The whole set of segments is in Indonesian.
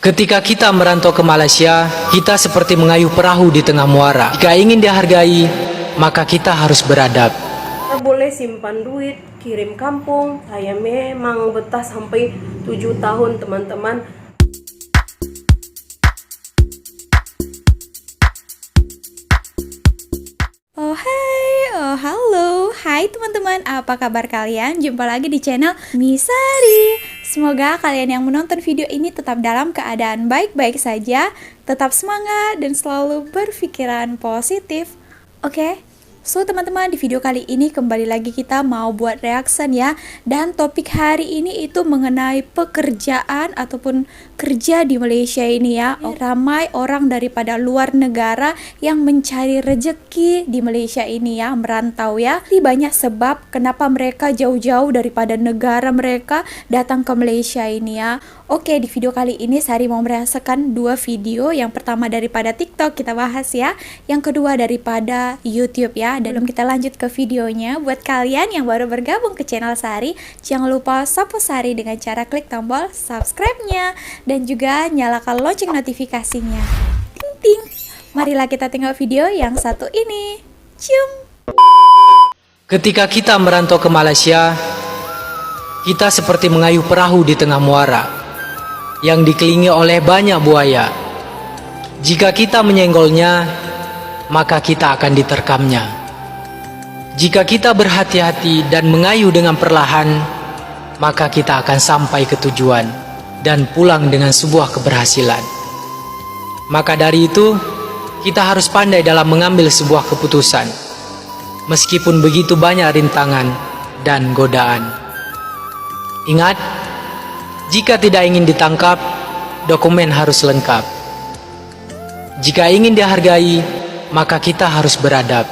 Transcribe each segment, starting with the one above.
Ketika kita merantau ke Malaysia, kita seperti mengayuh perahu di tengah muara. Jika ingin dihargai, maka kita harus beradab. Kita boleh simpan duit, kirim kampung. Saya memang betah sampai 7 tahun teman-teman. Halo, hai teman-teman, apa kabar kalian? Jumpa lagi di channel Misari. Semoga kalian yang menonton video ini tetap dalam keadaan baik-baik saja, tetap semangat dan selalu berpikiran positif. Oke? So teman-teman, di video kali ini kembali lagi kita mau buat reaction ya. Dan topik hari ini itu mengenai pekerjaan ataupun kerja di Malaysia ini ya. Ramai orang daripada luar negara yang mencari rezeki di Malaysia ini ya, merantau ya. Ini banyak sebab kenapa mereka jauh-jauh daripada negara mereka datang ke Malaysia ini ya. Oke, di video kali ini Sari mau merasakan dua video. Yang pertama daripada TikTok kita bahas ya. Yang kedua daripada YouTube ya. Dan sebelum kita lanjut ke videonya, buat kalian yang baru bergabung ke channel Sari, jangan lupa support Sari dengan cara klik tombol subscribe-nya dan juga nyalakan lonceng notifikasinya. Ting ting. Marilah kita tengok video yang satu ini. Cium. Ketika kita merantau ke Malaysia, kita seperti mengayuh perahu di tengah muara yang dikelilingi oleh banyak buaya. Jika kita menyenggolnya, maka kita akan diterkamnya. Jika kita berhati-hati dan mengayuh dengan perlahan, maka kita akan sampai ke tujuan dan pulang dengan sebuah keberhasilan. Maka dari itu, kita harus pandai dalam mengambil sebuah keputusan, meskipun begitu banyak rintangan dan godaan. Ingat, jika tidak ingin ditangkap, dokumen harus lengkap. Jika ingin dihargai, maka kita harus beradab.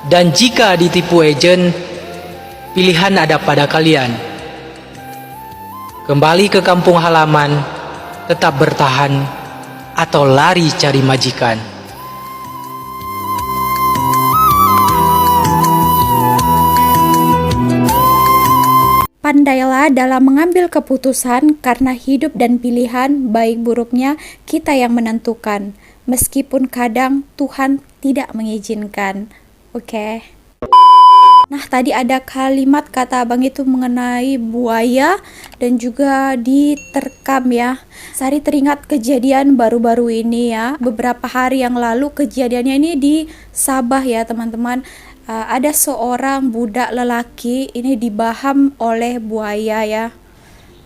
Dan jika ditipu agen, pilihan ada pada kalian. Kembali ke kampung halaman, tetap bertahan, atau lari cari majikan. Pandailah dalam mengambil keputusan karena hidup dan pilihan baik buruknya kita yang menentukan. Meskipun kadang Tuhan tidak mengizinkan. Oke. Nah, tadi ada kalimat kata abang itu mengenai buaya dan juga diterkam ya. Sari teringat kejadian baru-baru ini ya. Beberapa hari yang lalu kejadiannya ini di Sabah ya teman-teman. Ada seorang budak lelaki ini dibaham oleh buaya ya.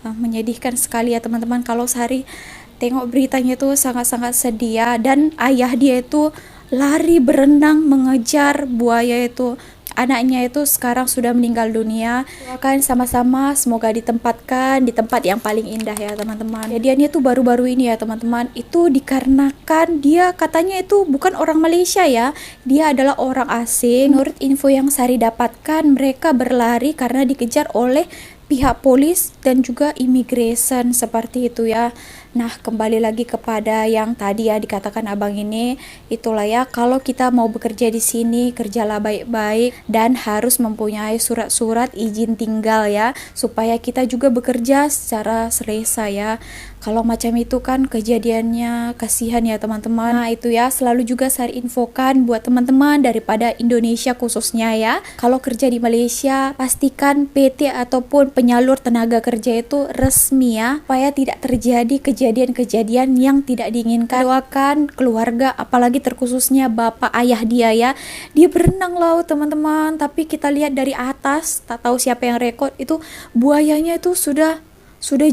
Menyedihkan sekali ya teman-teman. Kalau Sari tengok beritanya itu sangat-sangat sedih ya. Dan ayah dia itu lari berenang mengejar buaya itu. Anaknya itu sekarang sudah meninggal dunia. Doakan sama-sama semoga ditempatkan di tempat yang paling indah ya teman-teman. Kejadiannya itu baru-baru ini ya teman-teman. Itu dikarenakan dia katanya itu bukan orang Malaysia ya. Dia adalah orang asing. Menurut info yang Sari dapatkan, mereka berlari karena dikejar oleh pihak polis dan juga immigration seperti itu ya. Nah, kembali lagi kepada yang tadi ya dikatakan abang ini, itulah ya, kalau kita mau bekerja di sini, kerjalah baik-baik dan harus mempunyai surat-surat izin tinggal ya, supaya kita juga bekerja secara selesa ya. Kalau macam itu kan kejadiannya kasihan ya teman-teman. Nah, itu ya selalu juga saya infokan buat teman-teman daripada Indonesia khususnya ya. Kalau kerja di Malaysia, pastikan PT ataupun penyalur tenaga kerja itu resmi ya, supaya tidak terjadi kejadian-kejadian yang tidak diinginkan. Doakan keluarga, apalagi terkhususnya bapak ayah dia ya. Dia berenang laut teman-teman, tapi kita lihat dari atas, tak tahu siapa yang rekod itu buayanya itu sudah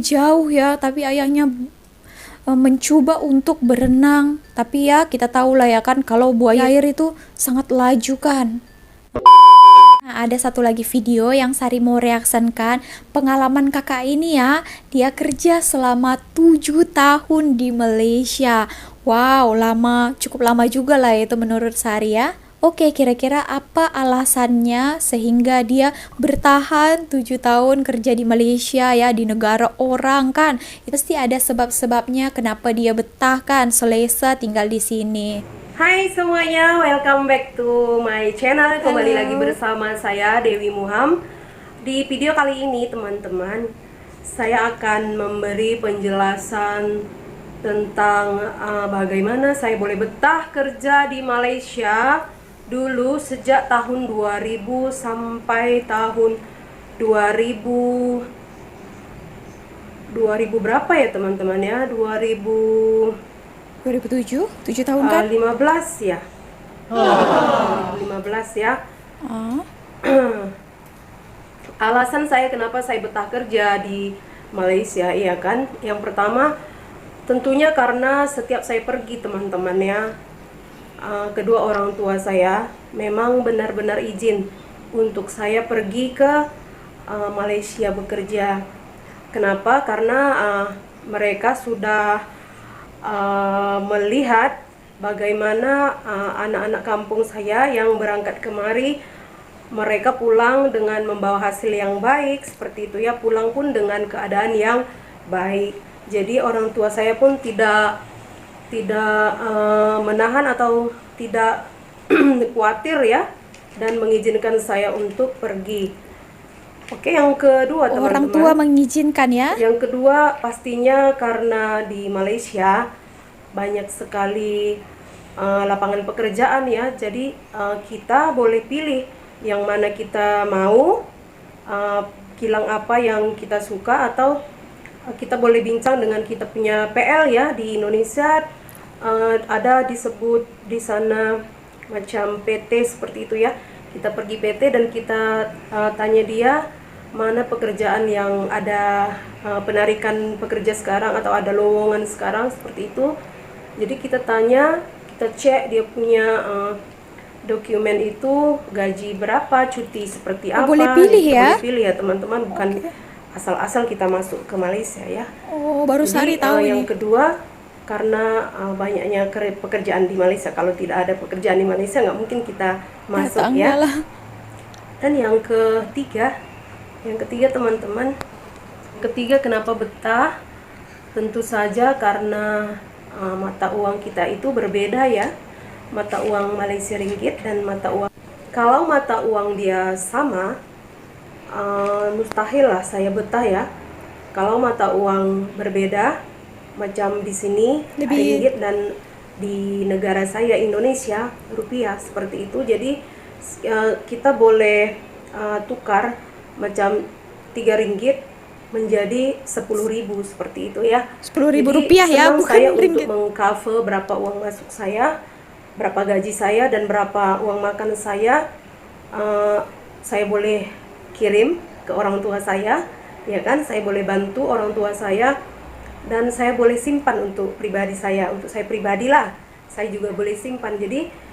jauh ya, tapi ayahnya mencoba untuk berenang. Tapi ya kita tahu lah ya kan, kalau buaya air itu sangat laju kan. Nah, ada satu lagi video yang Sari mau reaksikan. Pengalaman kakak ini ya, dia kerja selama 7 tahun di Malaysia. Wow, lama, cukup lama juga lah itu menurut Sari ya. Oke, kira-kira apa alasannya sehingga dia bertahan 7 tahun kerja di Malaysia ya, di negara orang kan? Itu pasti ada sebab-sebabnya kenapa dia betah kan, selesa tinggal di sini. Hai semuanya, welcome back to my channel. Kembali Halo. lagi bersama saya Dewi Muham. Di video kali ini teman-teman, saya akan memberi penjelasan tentang bagaimana saya boleh betah kerja di Malaysia dulu sejak tahun 2000 sampai tahun 2000 berapa ya teman-teman ya, 2007, 7 tahun kan? 15 ya. 2015 ya. Ah, Alasan saya kenapa saya betah kerja di Malaysia, iya kan? Yang pertama, tentunya karena setiap saya pergi teman-teman ya, kedua orang tua saya memang benar-benar izin untuk saya pergi ke Malaysia bekerja. Kenapa? Karena mereka sudah melihat bagaimana anak-anak kampung saya yang berangkat kemari, mereka pulang dengan membawa hasil yang baik, seperti itu ya, pulang pun dengan keadaan yang baik. Jadi orang tua saya pun tidak menahan atau tidak khawatir ya, dan mengizinkan saya untuk pergi. Oke, yang kedua teman-teman. orang tua mengizinkan ya? Yang kedua pastinya karena di Malaysia banyak sekali lapangan pekerjaan ya. Jadi kita boleh pilih yang mana kita mau, kilang apa yang kita suka, atau kita boleh bincang dengan kita punya PL ya. Di Indonesia ada disebut di sana macam PT seperti itu ya. Kita pergi PT dan kita tanya dia mana pekerjaan yang ada penarikan pekerja sekarang atau ada lowongan sekarang seperti itu. Jadi kita tanya, kita cek dia punya dokumen itu, gaji berapa, cuti seperti apa. Boleh pilih ya? Boleh pilih ya teman-teman, bukan asal-asal kita masuk ke Malaysia ya. Oh, baru Sari Jadi, tahu yang ini. kedua, karena banyaknya pekerjaan di Malaysia. Kalau tidak ada pekerjaan di Malaysia nggak mungkin kita masuk Tangga ya. lah. Dan yang ketiga teman-teman, ketiga kenapa betah? Tentu saja karena mata uang kita itu berbeda ya. Mata uang Malaysia ringgit dan mata uang, kalau mata uang dia sama, mustahil lah saya betah ya. Kalau mata uang berbeda, macam di sini ringgit dan di negara saya Indonesia rupiah seperti itu. Jadi kita boleh tukar macam 3 ringgit menjadi 10.000 seperti itu ya. 10.000 Jadi, rupiah ya, senang bukan saya ringgit. untuk mengcover berapa uang masuk saya, berapa gaji saya, dan berapa uang makan saya. Saya boleh kirim ke orang tua saya, ya kan? Saya boleh bantu orang tua saya, dan saya boleh simpan untuk pribadi saya, untuk saya pribadi lah. Saya juga boleh simpan. Jadi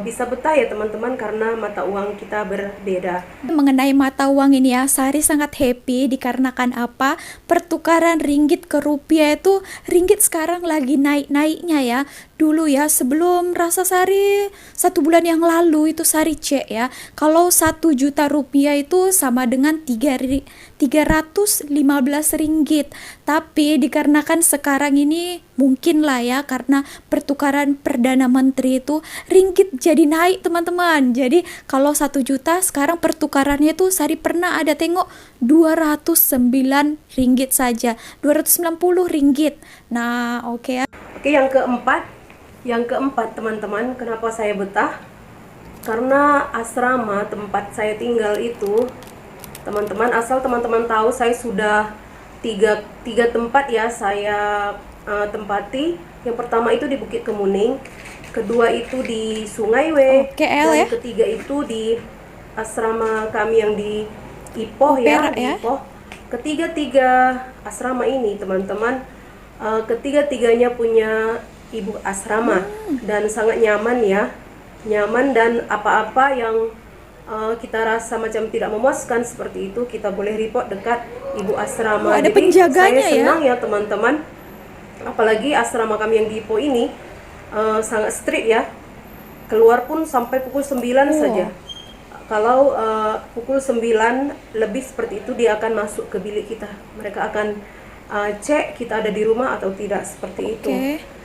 bisa betah ya teman-teman karena mata uang kita berbeda. Mengenai mata uang ini ya, Sari sangat happy dikarenakan apa? Pertukaran ringgit ke rupiah itu, ringgit sekarang lagi naik-naiknya ya. Dulu ya, sebelum rasa Sari 1 bulan yang lalu itu Sari cek ya, kalau 1 juta rupiah itu sama dengan 315 ringgit. Tapi dikarenakan sekarang ini mungkin lah ya, karena pertukaran Perdana Menteri itu ringgit jadi naik teman-teman. Jadi kalau 1 juta sekarang pertukarannya itu Sari pernah ada tengok 209 ringgit saja, 290 ringgit. Nah, oke ya. Oke, yang keempat teman-teman, kenapa saya betah? Karena asrama tempat saya tinggal itu, teman-teman, asal teman-teman tahu, saya sudah tiga tempat ya saya tempati. Yang pertama itu di Bukit Kemuning, kedua itu di Sungai W, KL dan ya? ketiga itu di asrama kami yang di Ipoh ya, Perak di ya? Ipoh. Ketiga asrama ini teman-teman, ketiga-tiganya punya ibu asrama dan sangat nyaman ya, nyaman, dan apa-apa yang kita rasa macam tidak memuaskan seperti itu, kita boleh report dekat ibu asrama. Oh, ada Jadi penjaganya saya senang ya teman-teman, apalagi asrama kami yang di Ipoh ini sangat strict ya, keluar pun sampai pukul 9 saja. Kalau pukul 9 lebih seperti itu, dia akan masuk ke bilik kita, mereka akan cek kita ada di rumah atau tidak, seperti itu.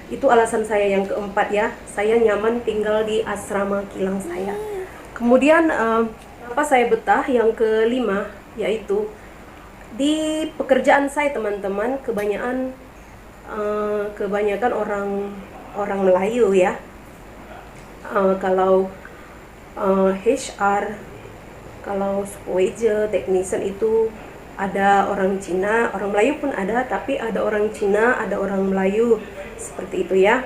Itu alasan saya yang keempat ya, saya nyaman tinggal di asrama kilang saya. Kemudian apa saya betah, yang kelima, yaitu di pekerjaan saya teman-teman, kebanyakan kebanyakan orang Melayu ya. Kalau HR, kalau supervisor, technician itu ada orang Cina, orang Melayu pun ada, tapi ada orang Cina, ada orang Melayu, seperti itu ya.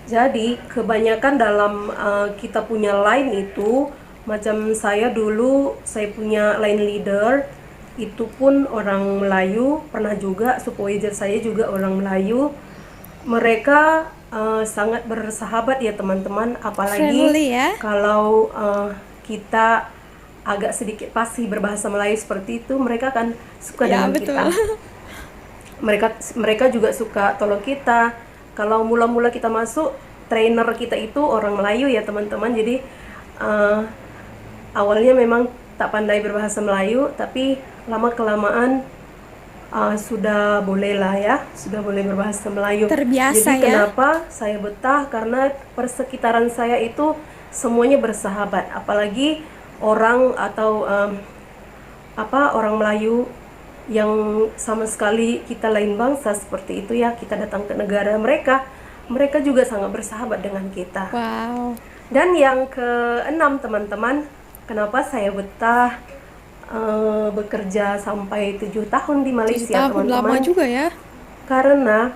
Jadi kebanyakan dalam kita punya line itu, macam saya dulu, saya punya line leader, itu pun orang Melayu, pernah juga supervisor saya juga orang Melayu. Mereka sangat bersahabat ya teman-teman, apalagi Friendly ya. kalau kita agak sedikit fasih berbahasa Melayu seperti itu, mereka akan suka Ya, dengan betul. kita. Mereka juga suka tolong kita. Kalau mula-mula kita masuk, trainer kita itu orang Melayu ya teman-teman. Jadi awalnya memang tak pandai berbahasa Melayu, tapi lama-kelamaan sudah boleh lah ya, sudah boleh berbahasa Melayu. Terbiasa Jadi ya. kenapa saya betah? Karena persekitaran saya itu semuanya bersahabat, apalagi orang atau orang Melayu yang sama sekali kita lain bangsa seperti itu ya, kita datang ke negara mereka, mereka juga sangat bersahabat dengan kita. Wow. Dan yang keenam teman-teman, kenapa saya betah bekerja sampai 7 tahun di 7 Malaysia tahun lama teman-teman? juga ya. Karena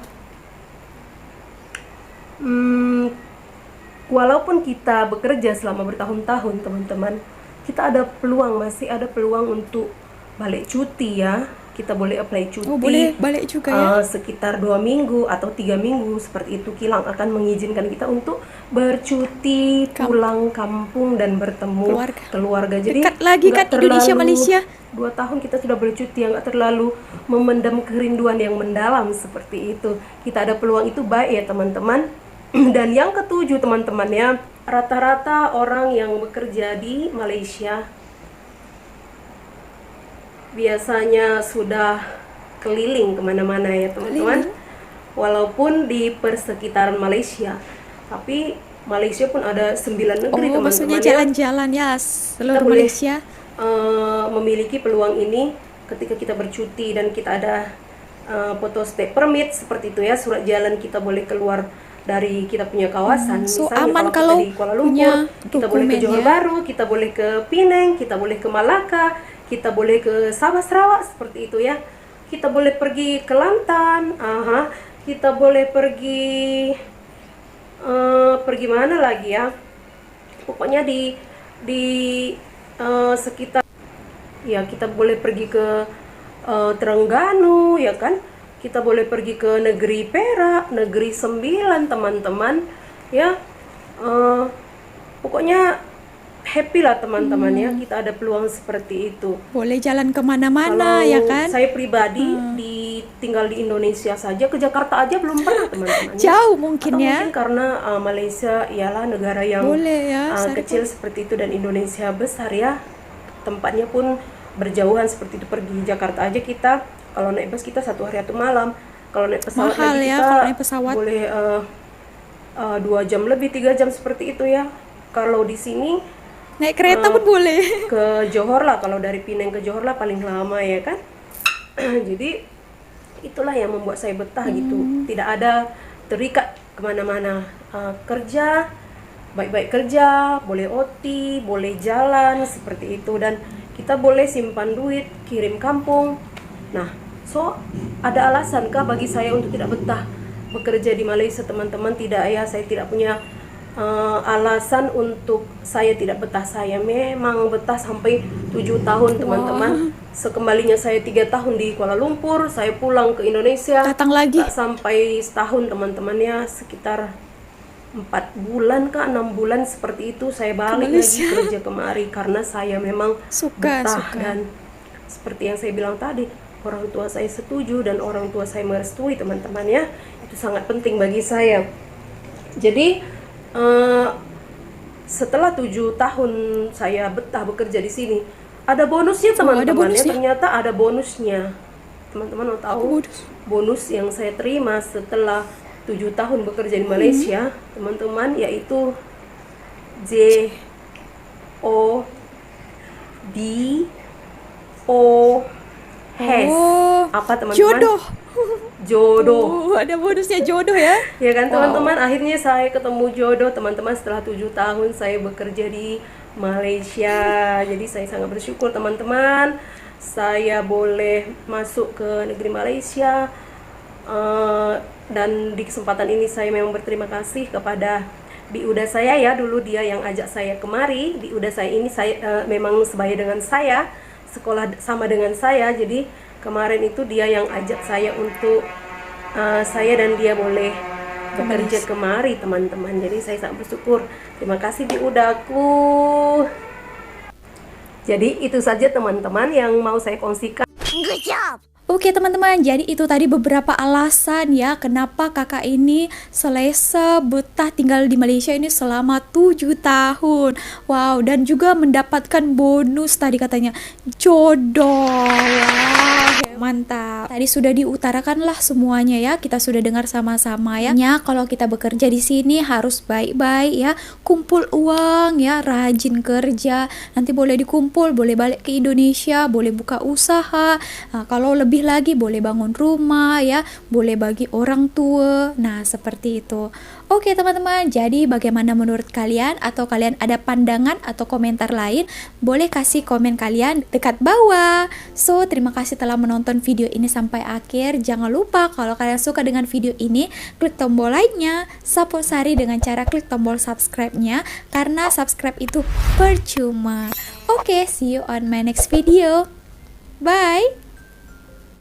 walaupun kita bekerja selama bertahun-tahun teman-teman, kita ada peluang, masih ada peluang untuk balik cuti ya. Kita boleh apply cuti. Oh, boleh balik juga ya. Sekitar 2 minggu atau 3 minggu seperti itu. Kilang akan mengizinkan kita untuk bercuti, pulang kampung dan bertemu keluarga. Jadi Dekat lagi kan nggak Indonesia terlalu- Malaysia. 2 tahun kita sudah bercuti, yang nggak terlalu memendam kerinduan yang mendalam seperti itu. Kita ada peluang itu, baik ya teman-teman. Dan yang ketujuh teman-teman ya, rata-rata orang yang bekerja di Malaysia biasanya sudah keliling kemana-mana ya teman-teman. Walaupun di persekitaran Malaysia, tapi Malaysia pun ada 9 negeri Oh, teman-teman maksudnya ya. jalan-jalan ya seluruh Kita boleh Malaysia. memiliki peluang ini ketika kita bercuti dan kita ada photo stay permit seperti itu ya, surat jalan kita boleh keluar dari kita punya kawasan. So Misalnya aman kita kalau di Kuala punya Lumpur, kita boleh ke dokumen Johor ya. Bahru, kita boleh ke Penang, kita boleh ke Malaka, kita boleh ke Sabah Sarawak seperti itu ya. Kita boleh pergi ke Kelantan, kita boleh pergi pergi mana lagi ya? Pokoknya di sekitar ya, kita boleh pergi ke Terengganu ya kan, kita boleh pergi ke negeri Perak, negeri Sembilan teman-teman ya. Pokoknya happy lah teman-teman ya, kita ada peluang seperti itu. Boleh jalan kemana-mana Kalau ya kan. saya pribadi tinggal di Indonesia saja, ke Jakarta aja belum pernah teman-teman. Jauh mungkin Atau ya. mungkin karena Malaysia ialah negara yang Boleh ya, kecil seperti itu dan Indonesia besar ya, tempatnya pun berjauhan seperti itu. Pergi Jakarta aja kita kalau naik bus kita 1 hari 1 malam, kalau naik pesawat Mahal lagi ya kita kalau naik pesawat. boleh 2 jam lebih, 3 jam seperti itu ya. Kalau di sini Naik kereta pun boleh. ke Johor lah, kalau dari Penang ke Johor lah paling lama ya kan. Jadi itulah yang membuat saya betah gitu, tidak ada terikat kemana-mana. Kerja baik-baik kerja, boleh OT, boleh jalan seperti itu, dan kita boleh simpan duit, kirim kampung. Nah, so ada alasankah bagi saya untuk tidak betah bekerja di Malaysia teman-teman? Tidak ya, saya tidak punya alasan untuk saya tidak betah. Saya memang betah sampai 7 tahun teman-teman. Sekembalinya saya 3 tahun di Kuala Lumpur, saya pulang ke Indonesia, Datang lagi. tak sampai setahun teman-teman ya, sekitar 4 bulan kah 6 bulan seperti itu saya balik lagi kerja kemari, karena saya memang Suka. dan seperti yang saya bilang tadi, orang tua saya setuju dan orang tua saya merestui teman-teman ya. Itu sangat penting bagi saya. Jadi setelah 7 tahun saya betah bekerja di sini, ada bonusnya teman-teman ya. Ternyata ada bonusnya. Teman-teman mau tahu bonus yang saya terima setelah 7 tahun bekerja di Malaysia, teman-teman, yaitu JODOH. Apa teman-teman? Jodoh. jodoh. Ada bonusnya jodoh ya. Ya kan teman-teman, akhirnya saya ketemu jodoh teman-teman setelah 7 tahun saya bekerja di Malaysia. Jadi saya sangat bersyukur teman-teman, saya boleh masuk ke negeri Malaysia. Dan di kesempatan ini saya memang berterima kasih kepada biuda saya ya, dulu dia yang ajak saya kemari. Biuda saya ini memang sebaya dengan saya, sekolah sama dengan saya. Jadi kemarin itu dia yang ajak saya untuk saya dan dia boleh bekerja kemari teman-teman. Jadi saya sangat bersyukur. Terima kasih biudaku. Jadi itu saja teman-teman yang mau saya kongsikan. Oke teman-teman, jadi itu tadi beberapa alasan ya kenapa kakak ini selesa betah tinggal di Malaysia ini selama 7 tahun. Wow, dan juga mendapatkan bonus tadi katanya jodoh. Wow, mantap. Tadi sudah diutarakan lah semuanya ya, kita sudah dengar sama-sama ya. Kalau kita bekerja di sini harus baik-baik ya, kumpul uang ya, rajin kerja. Nanti boleh dikumpul, boleh balik ke Indonesia, boleh buka usaha. Nah, kalau lebih lagi boleh bangun rumah ya, boleh bagi orang tua. Nah, seperti itu. Oke teman-teman, jadi bagaimana menurut kalian? Atau kalian ada pandangan atau komentar lain? Boleh kasih komen kalian dekat bawah. So, terima kasih telah menonton video ini sampai akhir. Jangan lupa kalau kalian suka dengan video ini, klik tombol like-nya, support Sari dengan cara klik tombol subscribe-nya, karena subscribe itu percuma. Oke, see you on my next video. Bye!